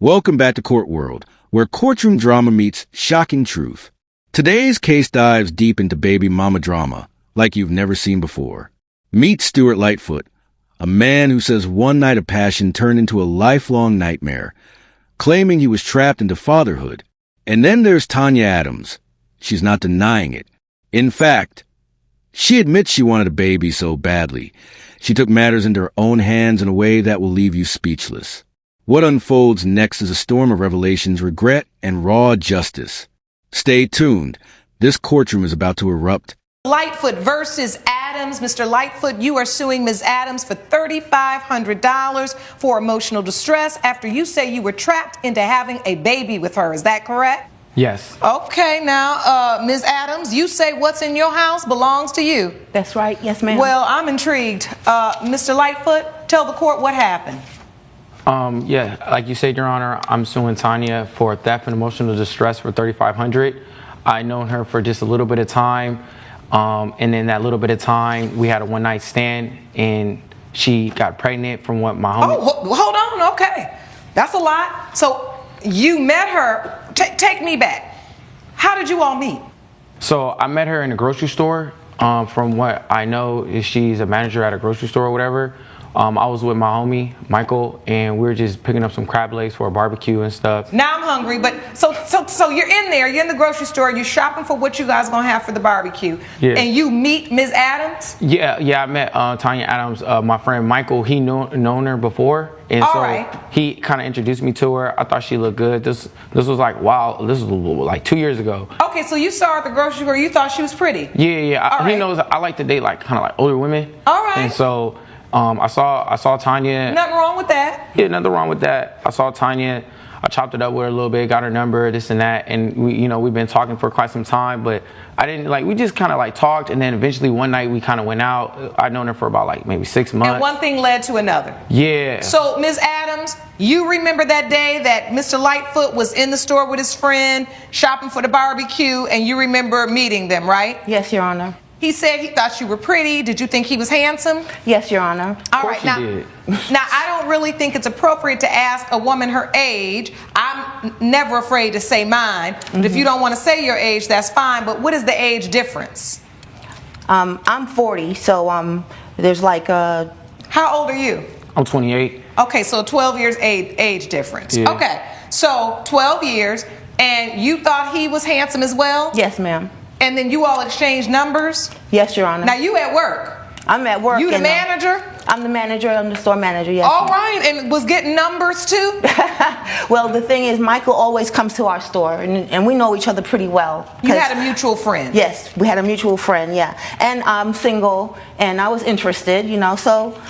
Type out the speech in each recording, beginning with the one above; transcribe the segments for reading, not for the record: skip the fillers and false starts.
Welcome back to Court World, where courtroom drama meets shocking truth. Today's case dives deep into baby mama drama, like you've never seen before. Meet Stuart Lightfoot, a man who says one night of passion turned into a lifelong nightmare, claiming he was trapped into fatherhood. And then there's Tanya Adams. She's not denying it. In fact, she admits she wanted a baby so badly. She took matters into her own hands in a way that will leave you speechless. What unfolds next is a storm of revelations, regret, and raw justice. Stay tuned. This courtroom is about to erupt. Lightfoot versus Adams. Mr. Lightfoot, you are suing Ms. Adams for $3,500 for emotional distress after you say you were trapped into having a baby with her. Is that correct? Yes. Okay, now, Ms. Adams, you say what's in your house belongs to you. That's right. Yes, ma'am. Well, I'm intrigued. Mr. Lightfoot, tell the court what happened. Yeah, like you said, Your Honor, I'm suing Tanya for theft and emotional distress for $3,500. I known her for just a little bit of time, and in that little bit of time, we had a one-night stand, and she got pregnant from what my homie... Oh, hold on. Okay. That's a lot. So you met her. Take me back. How did you all meet? So I met her in a grocery store. From what I know, is she's a manager at a grocery store or whatever. I was with my homie, Michael, and we were just picking up some crab legs for a barbecue and stuff. Now I'm hungry, but so you're in there, you're in the grocery store, you're shopping for what you guys gonna have for the barbecue. Yeah. And you meet Ms. Adams? Yeah, I met Tanya Adams. My friend Michael, he known her before, and he kind of introduced me to her. I thought she looked good. This was like, wow, this was like 2 years ago. Okay, so you saw her at the grocery store, you thought she was pretty? Yeah. He knows I like to date like kind of like older women. All right. And so I saw Tanya. Nothing wrong with that. Yeah, nothing wrong with that. I saw Tanya. I chopped it up with her a little bit, got her number, this and that, and we've been talking for quite some time. But I didn't we just kind of talked, and then eventually one night we kind of went out. I'd known her for about maybe 6 months. And one thing led to another. Yeah. So Ms. Adams, you remember that day that Mr. Lightfoot was in the store with his friend shopping for the barbecue, and you remember meeting them, right? Yes, Your Honor. He said he thought you were pretty. Did you think he was handsome? Yes, Your Honor. All right, now I don't really think it's appropriate to ask a woman her age. I'm never afraid to say mine. But if you don't want to say your age, that's fine. But what is the age difference? I'm 40, so there's How old are you? I'm 28. Okay, so 12 years age difference. Yeah. Okay, so 12 years, and you thought he was handsome as well? Yes, ma'am. And then you all exchanged numbers? Yes, Your Honor. Now you at work? I'm at work. You the manager? I'm the manager. I'm the store manager. Yes. All right, and was getting numbers too? Well, the thing is, Michael always comes to our store, and we know each other pretty well. You had a mutual friend? Yes, we had a mutual friend. Yeah, and I'm single, and I was interested. So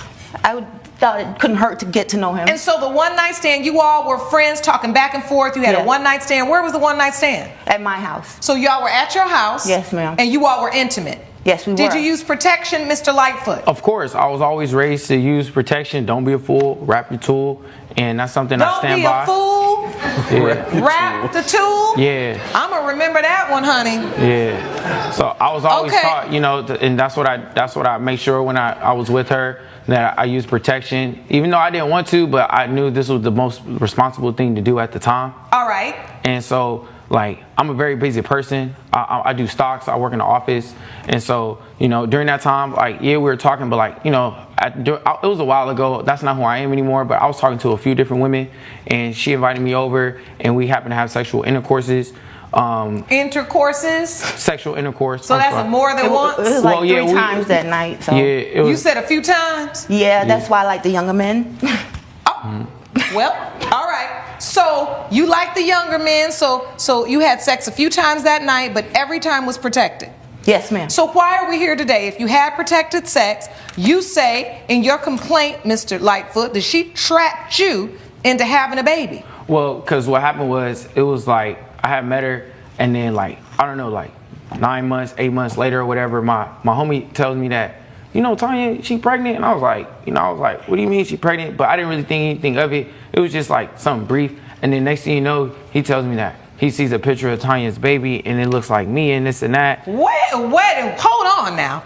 thought it couldn't hurt to get to know him. And so the one night stand, you all were friends talking back and forth. You had a one night stand. Where was the one night stand? At my house. So y'all were at your house? Yes, ma'am. And you all were intimate? Yes, we were. Did you use protection, Mr. Lightfoot? Of course. I was always raised to use protection. Don't be a fool. Wrap your tool. And that's something I stand by. Don't be a fool. Yeah. Wrap the tool? Yeah. I'm going to remember that one, honey. Yeah. So I was always taught, and that's what I make sure when I was with her, that I used protection, even though I didn't want to, but I knew this was the most responsible thing to do at the time. All right. And so, I'm a very busy person. I do stocks. I work in the office. And so, during that time, we were talking, but it was a while ago. That's not who I am anymore. But I was talking to a few different women, and she invited me over, and we happened to have sexual intercourses. Intercourses? Sexual intercourse. So that's more than once? It was three times that night. So. Yeah, you said a few times? Yeah, that's why I like the younger men. Well, all right. So you like the younger men, so you had sex a few times that night, but every time was protected? Yes, ma'am. So why are we here today? If you had protected sex, you say in your complaint, Mr. Lightfoot, that she trapped you into having a baby. Well, because what happened was, it was I had met her, and then 9 months, 8 months later or whatever, my homie tells me that, Tanya, she pregnant? And I was like, what do you mean she pregnant? But I didn't really think anything of it. It was just something brief. And then next thing you know, he tells me that he sees a picture of Tanya's baby, and it looks like me and this and that. Wait, hold on now.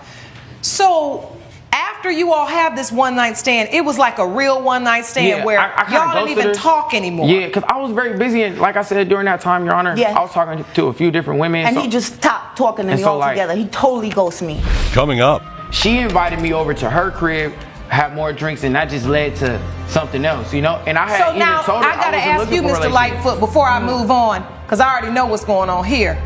So after after you all have this one-night stand, it was like a real one-night stand where I y'all didn't even talk anymore. Yeah, because I was very busy, and like I said, during that time, Your Honor, I was talking to a few different women. And he just stopped talking to me altogether. He totally ghosted me. Coming up. She invited me over to her crib, had more drinks, and that just led to something else, you know? And I had So now, told her I gotta ask you, Mr. relationship. Lightfoot, before I move on, because I already know what's going on here.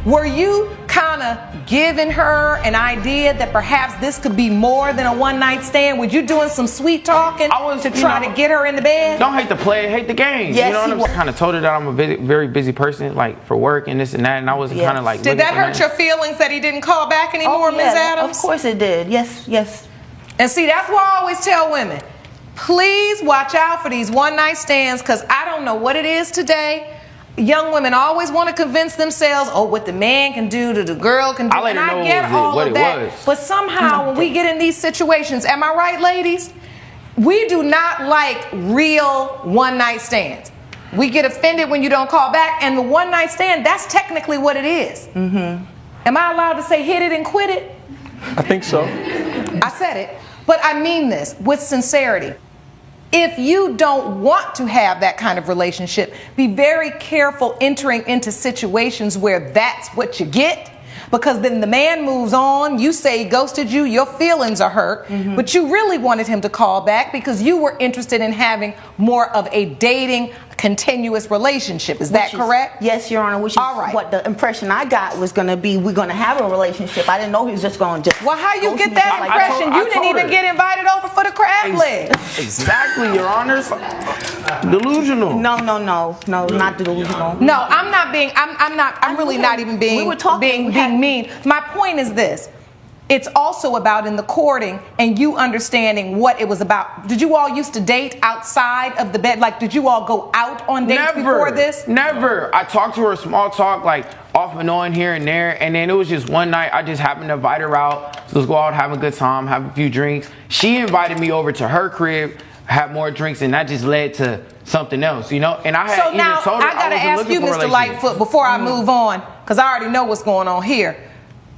Were you kind of giving her an idea that perhaps this could be more than a one-night stand? Were you doing some sweet talking to try to get her in the bed? Don't hate the play, hate the game. Yes, you know what I'm saying? Kind of told her that I'm a very busy person, like for work and this and that, and I wasn't kind of like. Did that hurt your feelings that he didn't call back anymore, Ms. Adams? Of course it did. Yes, yes. And see, that's why I always tell women, please watch out for these one-night stands, because I don't know what it is today. Young women always want to convince themselves, oh, what the man can do to the girl can do. I And I get all of that. But somehow when we get in these situations, am I right, ladies? We do not like real one-night stands. We get offended when you don't call back, and the one-night stand, that's technically what it is. Mm-hmm. Am I allowed to say hit it and quit it? I think so. I said it, but I mean this with sincerity. If you don't want to have that kind of relationship, be very careful entering into situations where that's what you get, because then the man moves on, you say he ghosted you, your feelings are hurt, but you really wanted him to call back because you were interested in having more of a dating, continuous relationship. Is that correct? Yes, Your Honor, which is what the impression I got was going to be, we're going to have a relationship. I didn't know he was just going to just... Well, how you get that impression? You didn't even get invited over for the crab legs. Exactly, Your Honor. Delusional. No, not delusional. No, I'm not being, I'm really not even being, being mean. My point is this. It's also about in the courting and you understanding what it was about. Did you all used to date outside of the bed? Like, did you all go out on dates before this? Never. I talked to her small talk, like off and on here and there. And then it was just one night I just happened to invite her out. So let's go out, have a good time, have a few drinks. She invited me over to her crib, have more drinks, and that just led to something else, you know? And I had so now, told her I gotta ask you, Mr. Lightfoot, before I move on, because I already know what's going on here.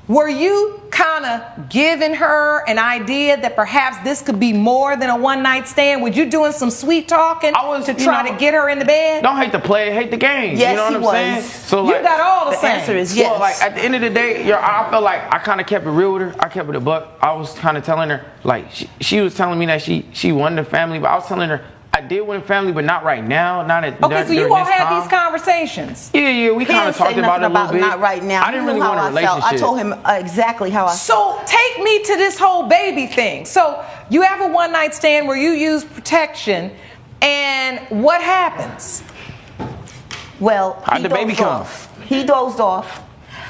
Were you kind of giving her an idea that perhaps this could be more than a one-night stand? Were you doing some sweet talking to try to get her in the bed? Don't hate the play, hate the game. Yes, you know what I'm saying? So you got all the same. answer is yes. Well, like at the end of the day, I felt like I kind of kept it real with her. I kept it a buck. I was kind of telling her, like she was telling me that she wanted a family, but I was telling her I did want a family, but not right now. Not at okay, so you all had these conversations. Yeah, we kind of talked about it a little bit. Not right now. I didn't really want a relationship. I told him exactly how I felt. So take me to this whole baby thing. So you have a one-night stand where you use protection, and what happens? Well, how'd the baby come? He dozed off.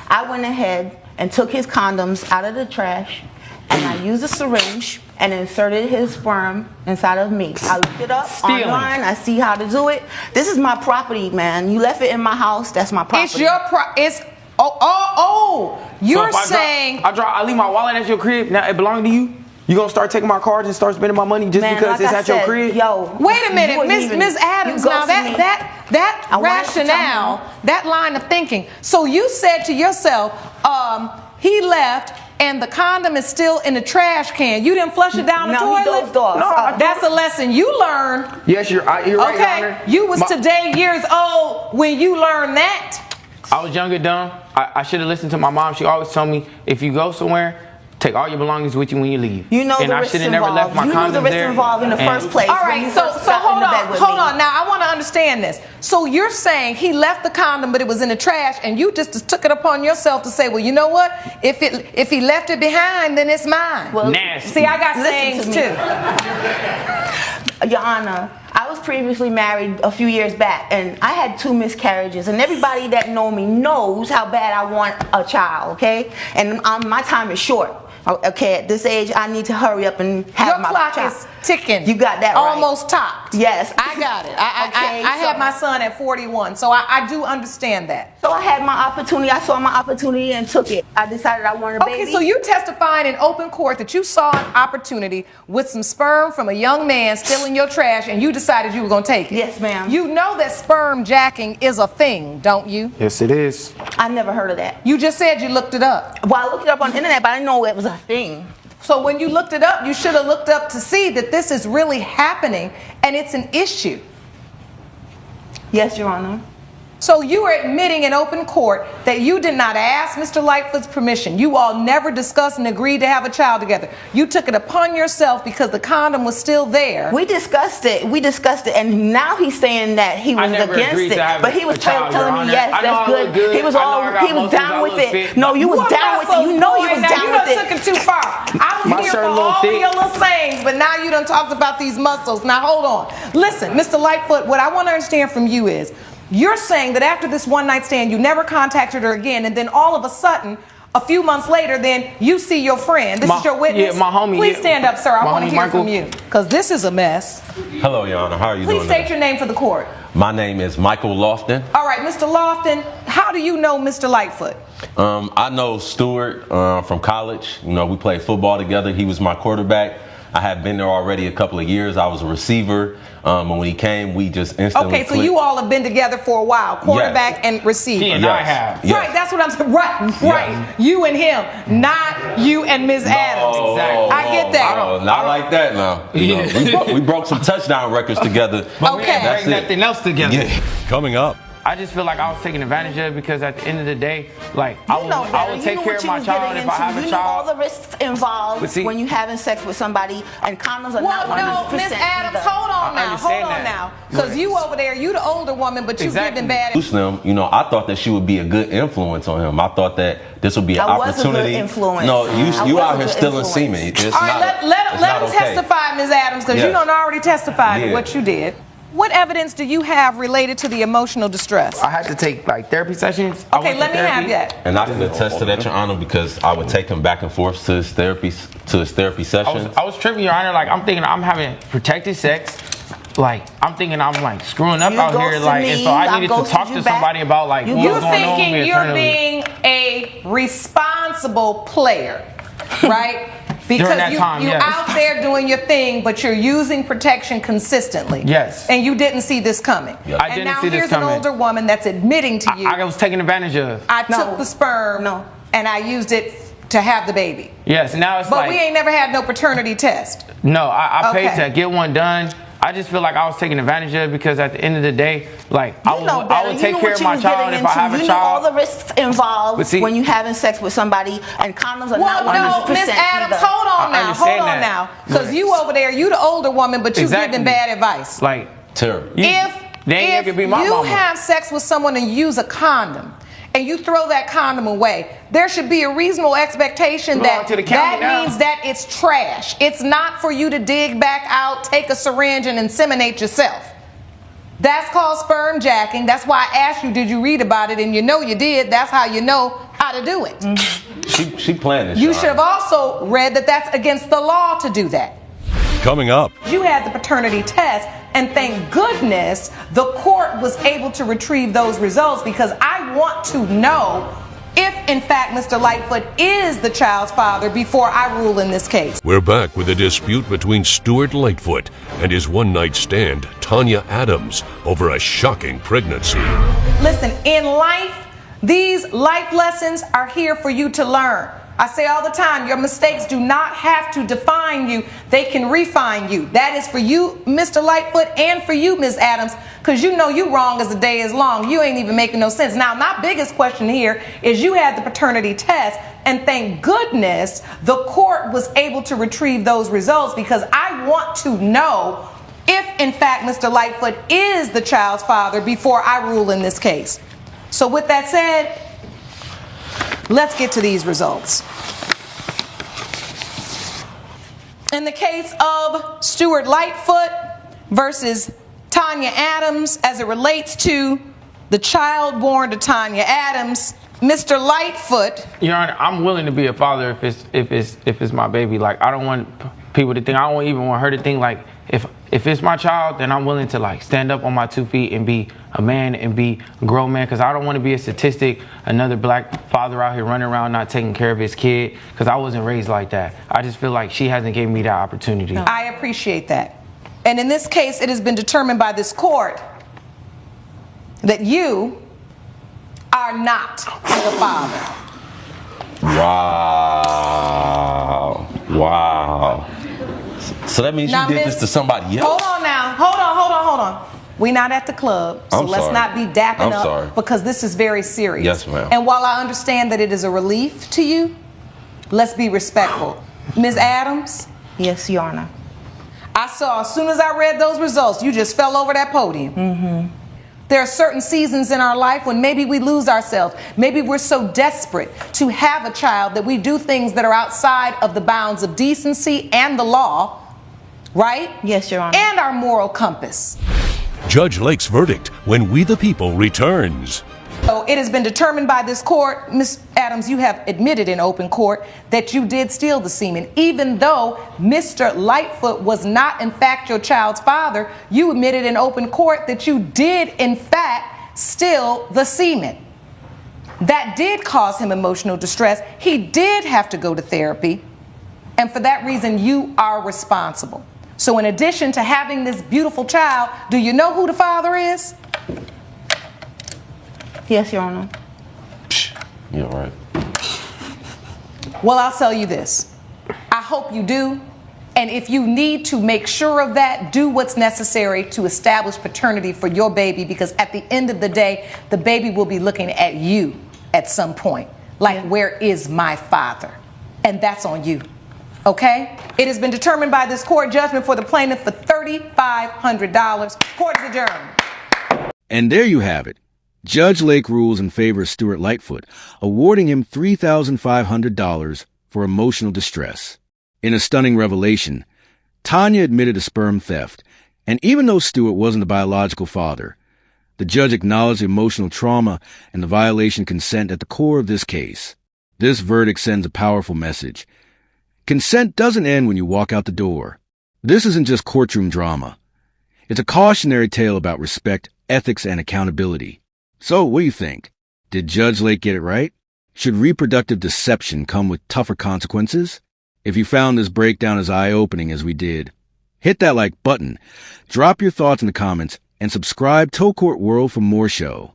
I went ahead and took his condoms out of the trash, and I used a syringe and inserted his sperm inside of me. I looked it up online. I see how to do it. This is my property, man. You left it in my house. That's my property. It's your You're so saying I leave my wallet at your crib. Now it belongs to you. You gonna start taking my cards and start spending my money just because it's at your crib? Yo, wait a minute, Ms. Adams. Now that rationale, that line of thinking. So you said to yourself, he left. And the condom is still in the trash can. You didn't flush it down the toilet? No, he dozed off. No, that's a lesson you learned. Yes, you're right, Your Honor. You was today years old when you learned that. I was young and dumb. I should have listened to my mom. She always told me, if you go somewhere, take all your belongings with you when you leave. You know and the I risks should have never left my condoms there. You knew the risks involved in the first place. All right, so hold on. Now I want to understand this. So you're saying he left the condom, but it was in the trash, and you just took it upon yourself to say, well, you know what? If he left it behind, then it's mine. Well, nasty. See, I got sayings too. Your Honor, I was previously married a few years back, and I had 2 miscarriages, and everybody that know me knows how bad I want a child, okay? And my time is short. Okay, at this age, I need to hurry up and have my child. Your clock is ticking. You got that right. Almost topped. Yes. I got it. I had my son at 41, so I do understand that. So I had my opportunity. I saw my opportunity and took it. I decided I wanted a baby. Okay, so you testified in open court that you saw an opportunity with some sperm from a young man still in your trash, and you decided you were going to take it. Yes, ma'am. You know that sperm jacking is a thing, don't you? Yes, it is. I never heard of that. You just said you looked it up. Well, I looked it up on the internet, but I didn't know it was a thing. So when you looked it up, you should have looked up to see that this is really happening and it's an issue. Yes, Your Honor. So you are admitting in open court that you did not ask Mr. Lightfoot's permission. You all never discussed and agreed to have a child together. You took it upon yourself because the condom was still there. We discussed it, and now he's saying that he was against it. But he was telling me, yes, that's good. He was down with it. No, you was down with it. You know you was down with it. You done took it too far. I was here for all of your little sayings, but now you done talked about these muscles. Now hold on. Listen, Mr. Lightfoot, what I want to understand from you is, you're saying that after this one night stand, you never contacted her again, and then all of a sudden, a few months later, then you see your friend. This is your witness. Yeah, my homie. Please stand up, sir. I want to hear from you, because this is a mess. Hello, Your Honor. How are you doing? Please state your name for the court. My name is Michael Lofton. All right, Mr. Lofton, how do you know Mr. Lightfoot? I know Stuart from college. You know, we played football together. He was my quarterback. I had been there already a couple of years. I was a receiver. And when he came, we just instantly Okay, so clicked. you all have been together for a while, quarterback and receiver. He and I have. Yes. Right, that's what I'm saying. Right. You and him, not you and Ms. Adams. Exactly. I get that. Not like that now. You know, we broke some touchdown records together. But we Okay. didn't bring nothing else together. Yeah. Coming up. I just feel like I was taken advantage of because at the end of the day, like I would take care of my child if I have a You know all child. the risks involved But see- when you having sex with somebody, and condoms are not 100% Well, no, Miss Adams, either. hold on I now, understand that. because you over there, you the older woman, but you Exactly. giving bad. Them, you know, I thought that she would be a good influence on him. I thought that this would be an I was a good opportunity. influence. No, I you was out a here good stealing influence. semen. It's All not, right, let it's not him okay. testify, Ms. Adams, because you Yeah. done already testified to Yeah. what you did. What evidence do you have related to the emotional distress? I had to take like therapy sessions. I Okay, went to let me have therapy. that. And I can attest to that, Your Honor, because I would take him back and forth to his therapy sessions. I was tripping, Your Honor. Like I'm thinking I'm having protected sex. Like I'm thinking I'm like screwing up You out here. ghosted Like and so I me, needed I to talk ghosted to you back. somebody about like what You're was going on with thinking me you're internally. being a responsible player, right? Because During that time, you're yes. out there doing your thing, but you're using protection consistently. Yes. And you didn't see this coming. Yeah. I And didn't now see this here's coming. an older woman that's admitting to you, I was taken advantage of. I No. took the sperm No. and I used it to have the baby. Yes, now it's But like we ain't never had no paternity test. no. I paid Okay. to get one done. I just feel like I was taken advantage of because at the end of the day, like I You know would better. take You know care what of you my was child getting if I have into. a You know all child. the risks involved But see- when you having sex with somebody, and condoms are Well, not no, 100% Miss Adams, either. hold on I now, understand hold on that. now. Because Right. you over there, you the older woman, but you Exactly. giving bad advice. Like Terrible. If they ain't if gonna be my you mama. have sex with someone and use a condom, and you throw that condom away, there should be a reasonable expectation Belong that to the county that now. means that it's trash. It's not for you to dig back out, take a syringe, and inseminate yourself. That's called sperm jacking. That's why I asked you, did you read about it? And you know you did. That's how you know how to do it. She planned this. You Your should have Honor. also read that that's against the law to do that. Coming up. You had the paternity test, and thank goodness the court was able to retrieve those results, because I want to know if, in fact, Mr. Lightfoot is the child's father before I rule in this case. We're back with a dispute between Stuart Lightfoot and his one-night stand, Tanya Adams, over a shocking pregnancy. Listen, in life, these life lessons are here for you to learn. I say all the time, your mistakes do not have to define you. They can refine you. That is for you, Mr. Lightfoot, and for you, Ms. Adams, because you know you wrong as the day is long. You ain't even making no sense. Now, my biggest question here is you had the paternity test, and thank goodness the court was able to retrieve those results, because I want to know if, in fact, Mr. Lightfoot is the child's father before I rule in this case. So with that said, let's get to these results. In the case of Stuart Lightfoot versus Tanya Adams, as it relates to the child born to Tanya Adams, Mr. Lightfoot. Your Honor, I'm willing to be a father if it's my baby. Like I don't want people to think, I don't even want her to think like if it's my child, then I'm willing to like stand up on my 2 feet and be a man and be a grown man, because I don't want to be a statistic, another black father out here running around not taking care of his kid, because I wasn't raised like that. I just feel like she hasn't given me that opportunity. I appreciate that. And in this case, it has been determined by this court that you are not the father. Wow. So that means Now, you did Miss- this to somebody else? Hold on now. Hold on. We not at the club, so I'm let's sorry. not be dapping I'm up sorry. because this is very serious. Yes, ma'am. And while I understand that it is a relief to you, let's be respectful. Ms. Adams, Yes, Your Honor. I saw as soon as I read those results, you just fell over that podium. Mm-hmm. There are certain seasons in our life when maybe we lose ourselves. Maybe we're so desperate to have a child that we do things that are outside of the bounds of decency and the law, right? Yes, Your Honor. And our moral compass. Judge Lake's verdict when We the People returns. So it has been determined by this court, Ms. Adams, you have admitted in open court that you did steal the semen. Even though Mr. Lightfoot was not in fact your child's father, you admitted in open court that you did in fact steal the semen. That did cause him emotional distress. He did have to go to therapy. And for that reason, you are responsible. So in addition to having this beautiful child, do you know who the father is? Yes, Your Honor. You're right. Well, I'll tell you this. I hope you do. And if you need to make sure of that, do what's necessary to establish paternity for your baby, because at the end of the day, the baby will be looking at you at some point. Like, where is my father? And that's on you. Okay? It has been determined by this court judgment for the plaintiff for $3,500. Court is adjourned. And there you have it. Judge Lake rules in favor of Stuart Lightfoot, awarding him $3,500 for emotional distress. In a stunning revelation, Tanya admitted to sperm theft, and even though Stuart wasn't the biological father, the judge acknowledged the emotional trauma and the violation of consent at the core of this case. This verdict sends a powerful message. Consent doesn't end when you walk out the door. This isn't just courtroom drama. It's a cautionary tale about respect, ethics, and accountability. So, what do you think? Did Judge Lake get it right? Should reproductive deception come with tougher consequences? If you found this breakdown as eye-opening as we did, hit that like button, drop your thoughts in the comments, and subscribe to Court World for more show.